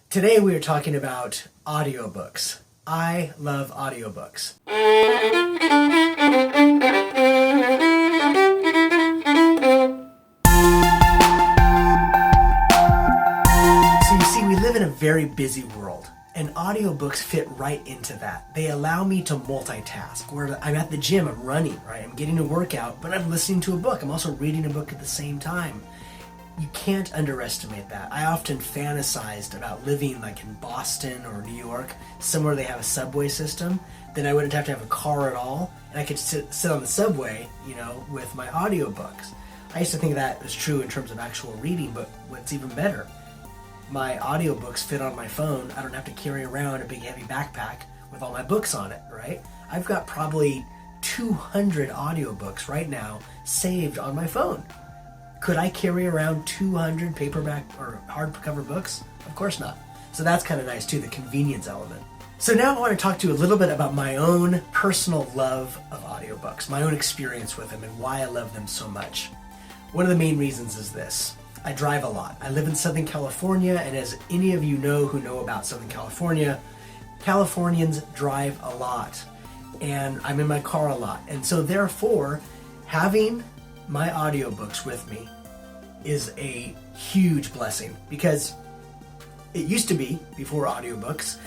Today we are talking about audiobooks. I love audiobooks. So you see, we live in a very busy world, and audiobooks fit right into that. They allow me to multitask. Where I'm at the gym, I'm running, right? I'm getting a workout, but I'm listening to a book. I'm also reading a book at the same time. You can't underestimate that. I often fantasized about living like in Boston or New York, somewhere they have a subway system. Then I wouldn't have to have a car at all, and I could sit on the subway, with my audiobooks. I used to think that was true in terms of actual reading, but what's even better, my audiobooks fit on my phone. I don't have to carry around a big heavy backpack with all my books on it, right? I've got probably 200 audiobooks right now saved on my phone. Could I carry around 200 paperback or hardcover books? Of course not. So that's kind of nice too, the convenience element. So now I want to talk to you a little bit about my own personal love of audiobooks, my own experience with them and why I love them so much. One of the main reasons is this. I drive a lot. I live in Southern California, and as any of you know who know about Southern California, Californians drive a lot, and I'm in my car a lot. And so therefore, having my audiobooks with me is a huge blessing, because it used to be, before audiobooks,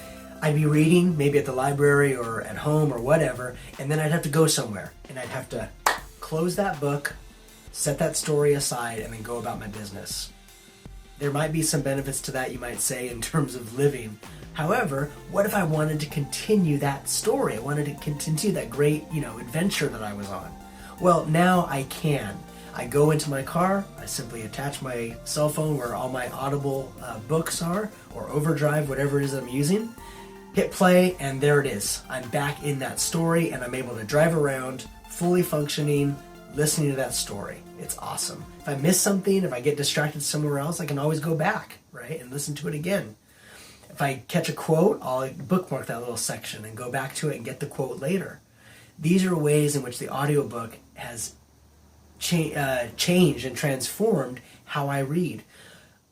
I'd be reading maybe at the library or at home or whatever, and then I'd have to go somewhere and I'd have to close that book, set that story aside, and then go about my business. There might be some benefits to that, you might say, in terms of living. However, what if I wanted to continue that story? I wanted to continue that great, adventure that I was on. Well, now I can. I go into my car, I simply attach my cell phone where all my Audible books are, or Overdrive, whatever it is that I'm using, hit play, and there it is. I'm back in that story, and I'm able to drive around, fully functioning, listening to that story. It's awesome. If I miss something, if I get distracted somewhere else, I can always go back, right, and listen to it again. If I catch a quote, I'll bookmark that little section and go back to it and get the quote later. These are ways in which the audiobook has changed and transformed how I read.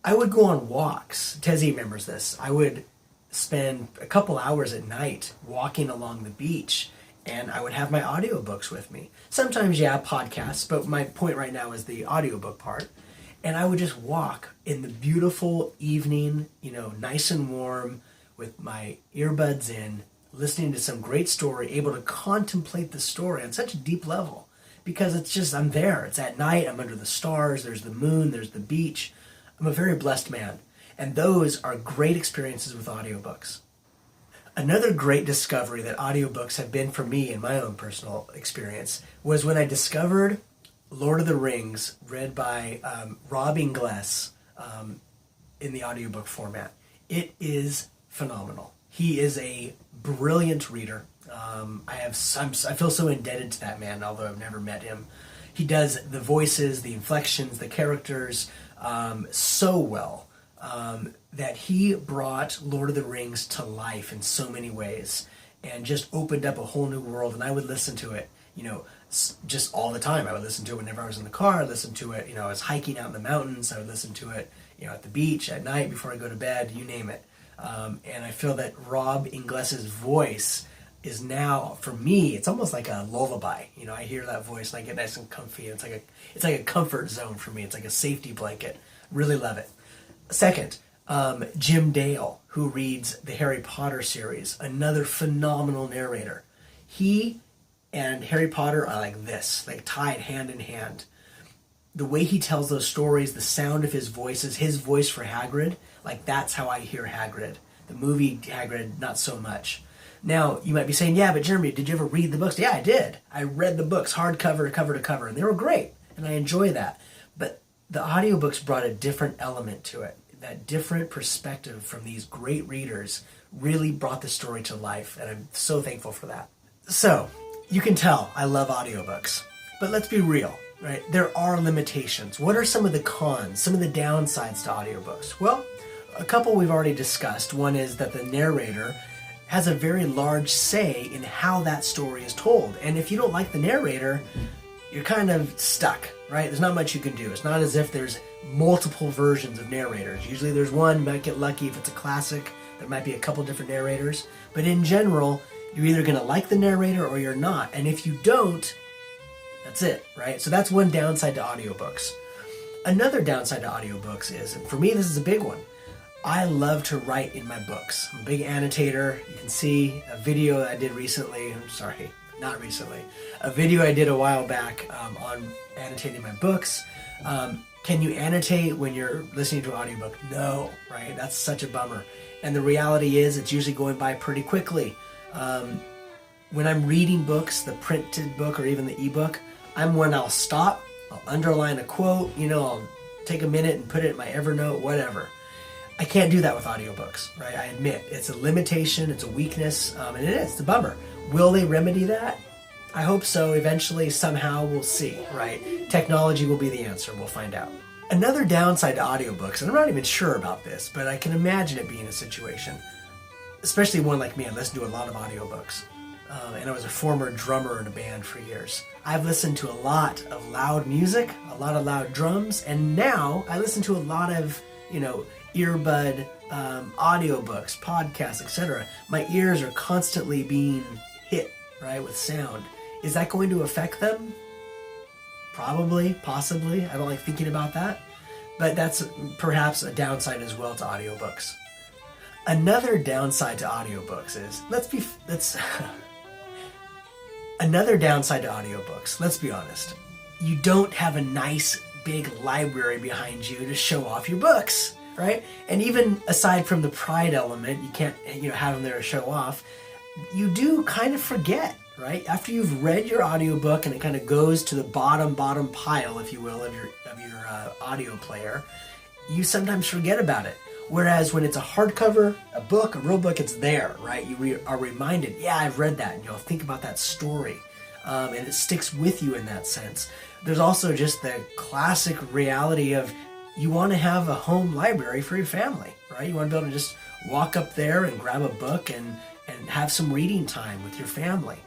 I would go on walks. Tezzy remembers this. I would spend a couple hours at night walking along the beach, and I would have my audiobooks with me. Sometimes, podcasts, but my point right now is the audiobook part. And I would just walk in the beautiful evening, nice and warm, with my earbuds in, listening to some great story, able to contemplate the story on such a deep level, because it's just, I'm there. It's at night, I'm under the stars, there's the moon, there's the beach. I'm a very blessed man, and those are great experiences with audiobooks. Another great discovery that audiobooks have been for me in my own personal experience was when I discovered Lord of the Rings, read by Rob Ingles in the audiobook format. It is phenomenal. He is a brilliant reader. I feel so indebted to that man, although I've never met him. He does the voices, the inflections, the characters so well that he brought Lord of the Rings to life in so many ways and just opened up a whole new world. And I would listen to it, just all the time. I would listen to it whenever I was in the car. I listened to it, I was hiking out in the mountains. I would listen to it, at the beach, at night, before I go to bed, you name it. And I feel that Rob Ingles's voice is now, for me, it's almost like a lullaby. I hear that voice and I get nice and comfy. It's like a comfort zone for me. It's like a safety blanket. Really love it. Second, Jim Dale, who reads the Harry Potter series, another phenomenal narrator. He and Harry Potter are like this, like tied hand in hand. The way he tells those stories, the sound of his voices, his voice for Hagrid, like that's how I hear Hagrid. The movie Hagrid, not so much. Now, you might be saying, yeah, but Jeremy, did you ever read the books? Yeah, I did. I read the books hardcover, cover to cover, and they were great, and I enjoy that. But the audiobooks brought a different element to it. That different perspective from these great readers really brought the story to life, and I'm so thankful for that. So, you can tell I love audiobooks, but let's be real, right? There are limitations. What are some of the cons, some of the downsides to audiobooks? Well, a couple we've already discussed. One is that the narrator has a very large say in how that story is told. And if you don't like the narrator, you're kind of stuck, right? There's not much you can do. It's not as if there's multiple versions of narrators. Usually there's one, you might get lucky if it's a classic, there might be a couple different narrators, but in general, you're either going to like the narrator or you're not. And if you don't, that's it, right? So that's one downside to audiobooks. Another downside to audiobooks is, and for me this is a big one, I love to write in my books. I'm a big annotator. You can see a video I did recently, not recently, a video I did a while back on annotating my books. Can you annotate when you're listening to an audiobook? No, right? That's such a bummer. And the reality is it's usually going by pretty quickly. When I'm reading books, the printed book or even the ebook, I'm when I'll stop, I'll underline a quote, I'll take a minute and put it in my Evernote, whatever. I can't do that with audiobooks, right? I admit it's a limitation, it's a weakness, and it is, it's a bummer. Will they remedy that? I hope so. Eventually, somehow, we'll see, right? Technology will be the answer. We'll find out. Another downside to audiobooks, and I'm not even sure about this, but I can imagine it being a situation, especially one like me. I listen to a lot of audiobooks, and I was a former drummer in a band for years. I've listened to a lot of loud music, a lot of loud drums, and now I listen to a lot of, earbud audiobooks, podcasts, etc. My ears are constantly being hit, right, with sound. Is that going to affect them? Probably, possibly. I don't like thinking about that. But that's perhaps a downside as well to audiobooks. Another downside to audiobooks is, another downside to audiobooks, let's be honest. You don't have a nice big library behind you to show off your books, right? And even aside from the pride element, you can't, have them there to show off. You do kind of forget, right? After you've read your audiobook and it kind of goes to the bottom pile, if you will, of your audio player, you sometimes forget about it. Whereas when it's a hardcover, a book, a real book, it's there, right? You are reminded, yeah, I've read that, and you'll think about that story, and it sticks with you in that sense. There's also just the classic reality of you want to have a home library for your family, right? You want to be able to just walk up there and grab a book and have some reading time with your family.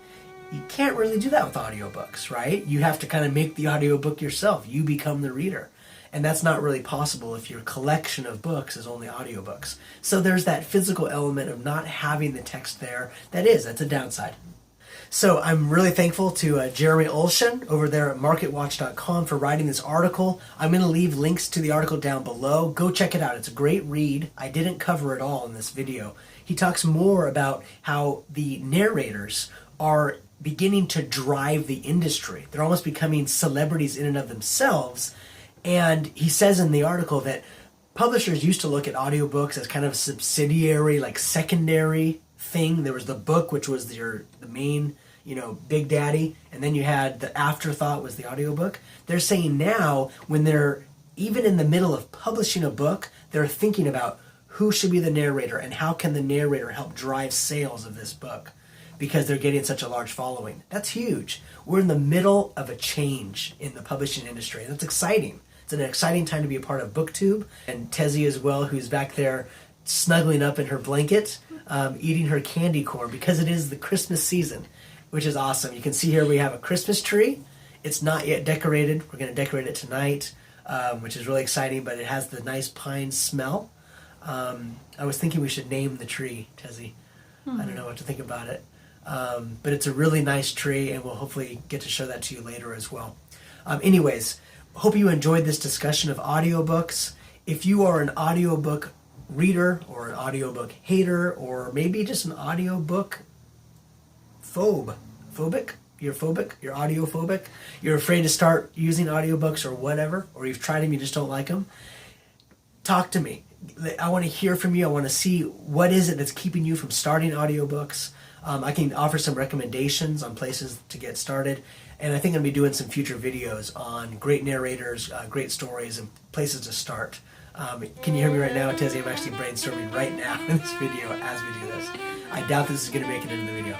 You can't really do that with audiobooks, right? You have to kind of make the audiobook yourself. You become the reader. And that's not really possible if your collection of books is only audiobooks. So there's that physical element of not having the text there. That's a downside. So I'm really thankful to Jeremy Olshan over there at marketwatch.com for writing this article. I'm going to leave links to the article down below. Go check it out. It's a great read. I didn't cover it all in this video. He talks more about how the narrators are beginning to drive the industry. They're almost becoming celebrities in and of themselves. And he says in the article that publishers used to look at audiobooks as kind of a subsidiary, like secondary thing. There was the book, which was the main, big daddy. And then you had the afterthought was the audiobook. They're saying now, when they're even in the middle of publishing a book, they're thinking about who should be the narrator and how can the narrator help drive sales of this book, because they're getting such a large following. That's huge. We're in the middle of a change in the publishing industry. That's exciting. It's an exciting time to be a part of BookTube, and Tezzy as well, who's back there snuggling up in her blanket, eating her candy corn, because it is the Christmas season, which is awesome. You can see here we have a Christmas tree. It's not yet decorated. We're going to decorate it tonight, which is really exciting, but it has the nice pine smell. I was thinking we should name the tree, Tezzy. I don't know what to think about it. But it's a really nice tree, and we'll hopefully get to show that to you later as well. Anyways, hope you enjoyed this discussion of audiobooks. If you are an audiobook reader or an audiobook hater, or maybe just an audiobook phobic, you're audiophobic, you're afraid to start using audiobooks or whatever, or you've tried them, you just don't like them, talk to me. I want to hear from you. I want to see what is it that's keeping you from starting audiobooks. I can offer some recommendations on places to get started, and I think I'm going to be doing some future videos on great narrators, great stories, and places to start. Can you hear me right now, Tezzy? I'm actually brainstorming right now in this video as we do this. I doubt this is going to make it into the video.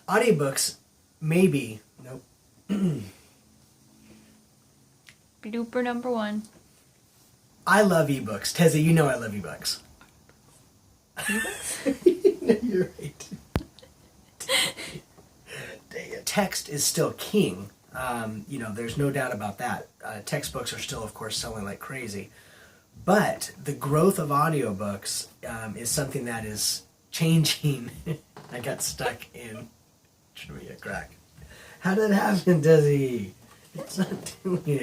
Audiobooks, maybe. Nope. Blooper number 1. I love ebooks. Tezzy, you know I love ebooks. You're right. Dang it. text is still king. There's no doubt about that. Textbooks are still, of course, selling like crazy. But the growth of audiobooks is something that is changing. I got stuck in trivia crack. How did it happen, Desi? It's not doing it.